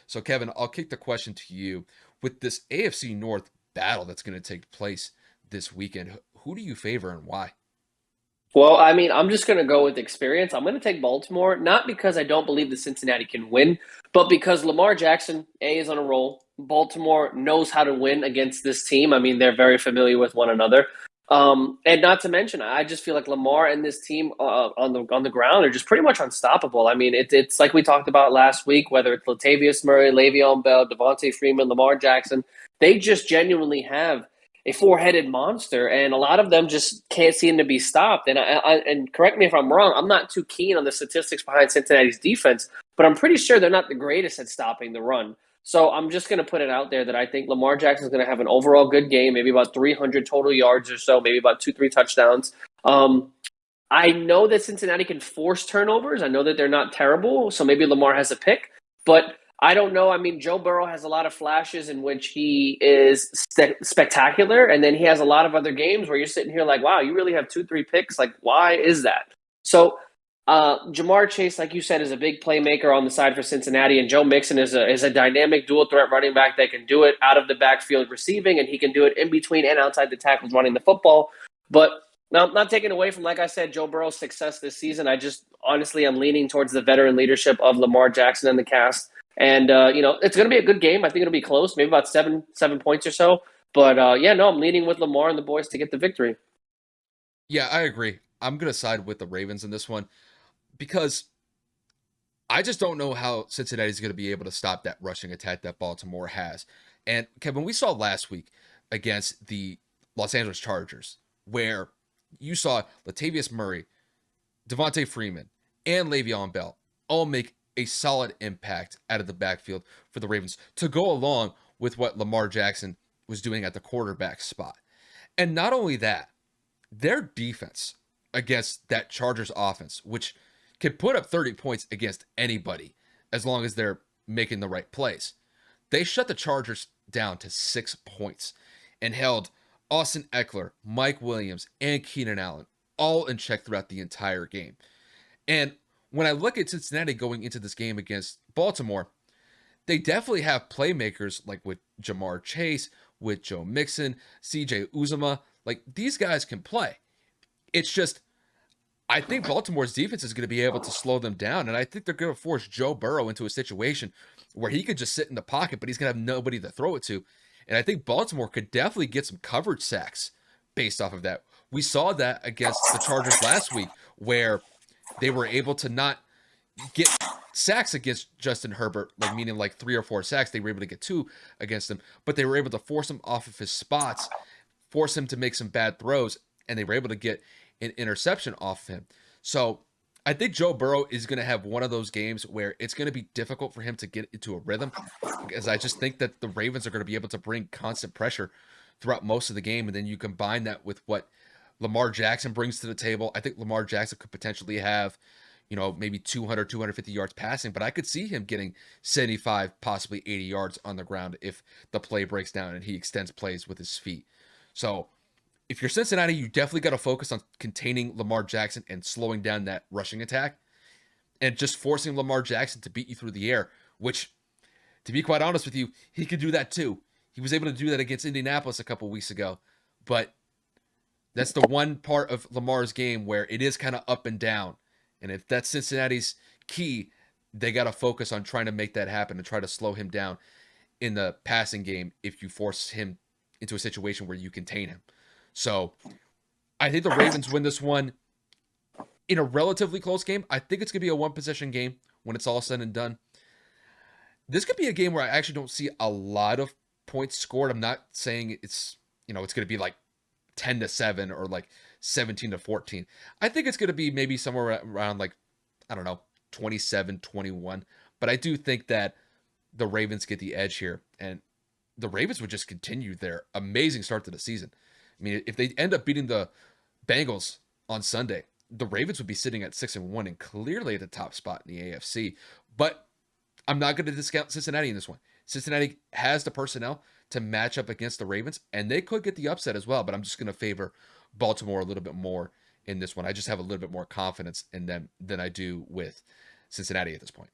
So, Kevin, I'll kick the question to you. With this AFC North battle that's going to take place this weekend, who do you favor and why? Well, I mean, I'm just going to go with experience. I'm going to take Baltimore, not because I don't believe that Cincinnati can win, but because Lamar Jackson, A, is on a roll. Baltimore knows how to win against this team. I mean, they're very familiar with one another. And not to mention, I just feel like Lamar and this team on the ground are just pretty much unstoppable. I mean, it's like we talked about last week, whether it's Latavius Murray, Le'Veon Bell, Devontae Freeman, Lamar Jackson, they just genuinely have a four-headed monster, and a lot of them just can't seem to be stopped. And correct me if I'm wrong, I'm not too keen on the statistics behind Cincinnati's defense, but I'm pretty sure they're not the greatest at stopping the run. So I'm just going to put it out there that I think Lamar Jackson is going to have an overall good game, maybe about 300 total yards or so, maybe about 2, 3 touchdowns. I know that Cincinnati can force turnovers. I know that they're not terrible, so maybe Lamar has a pick, but I don't know. I mean, Joe Burrow has a lot of flashes in which he is spectacular, and then he has a lot of other games where you're sitting here like, wow, you really have 2, 3 picks. Like, why is that? So, Jamar Chase, like you said, is a big playmaker on the side for Cincinnati, and Joe Mixon is a dynamic dual threat running back that can do it out of the backfield receiving, and he can do it in between and outside the tackles running the football. But now, not taking away from, like I said, Joe Burrow's success this season. I just honestly I'm leaning towards the veteran leadership of Lamar Jackson and the cast. And it's going to be a good game. I think it'll be close, maybe about seven points or so. But yeah, no, I'm leaning with Lamar and the boys to get the victory. Yeah, I agree. I'm going to side with the Ravens in this one because I just don't know how Cincinnati's going to be able to stop that rushing attack that Baltimore has. And Kevin, we saw last week against the Los Angeles Chargers where you saw Latavius Murray, Devontae Freeman, and Le'Veon Bell all make a solid impact out of the backfield for the Ravens to go along with what Lamar Jackson was doing at the quarterback spot. And not only that, their defense against that Chargers offense, which can put up 30 points against anybody as long as they're making the right plays. They shut the Chargers down to 6 points and held Austin Eckler, Mike Williams, and Keenan Allen all in check throughout the entire game. And when I look at Cincinnati going into this game against Baltimore, they definitely have playmakers like with Jamar Chase, with Joe Mixon, CJ Uzama. Like these guys can play. It's just I think Baltimore's defense is going to be able to slow them down, and I think they're going to force Joe Burrow into a situation where he could just sit in the pocket, but he's going to have nobody to throw it to. And I think Baltimore could definitely get some coverage sacks based off of that. We saw that against the Chargers last week, where they were able to not get sacks against Justin Herbert, like meaning like 3 or 4 sacks. They were able to get 2 against him, but they were able to force him off of his spots, force him to make some bad throws, and they were able to get an interception off of him. So I think Joe Burrow is going to have one of those games where it's going to be difficult for him to get into a rhythm because I just think that the Ravens are going to be able to bring constant pressure throughout most of the game. And then you combine that with what Lamar Jackson brings to the table. I think Lamar Jackson could potentially have, maybe 200, 250 yards passing, but I could see him getting 75, possibly 80 yards on the ground if the play breaks down and he extends plays with his feet. So if you're Cincinnati, you definitely got to focus on containing Lamar Jackson and slowing down that rushing attack and just forcing Lamar Jackson to beat you through the air, which, to be quite honest with you, he could do that too. He was able to do that against Indianapolis a couple weeks ago, but that's the one part of Lamar's game where it is kind of up and down. And if that's Cincinnati's key, they got to focus on trying to make that happen and try to slow him down in the passing game if you force him into a situation where you contain him. So I think the Ravens win this one in a relatively close game. I think it's going to be a one-possession game when it's all said and done. This could be a game where I actually don't see a lot of points scored. I'm not saying it's going to be like 10-7 or like 17-14. I think it's going to be maybe somewhere around like, I don't know, 27-21. But I do think that the Ravens get the edge here. And the Ravens would just continue their amazing start to the season. I mean, if they end up beating the Bengals on Sunday, the Ravens would be sitting at 6-1 and clearly at the top spot in the AFC. But I'm not going to discount Cincinnati in this one. Cincinnati has the personnel to match up against the Ravens, and they could get the upset as well. But I'm just going to favor Baltimore a little bit more in this one. I just have a little bit more confidence in them than I do with Cincinnati at this point.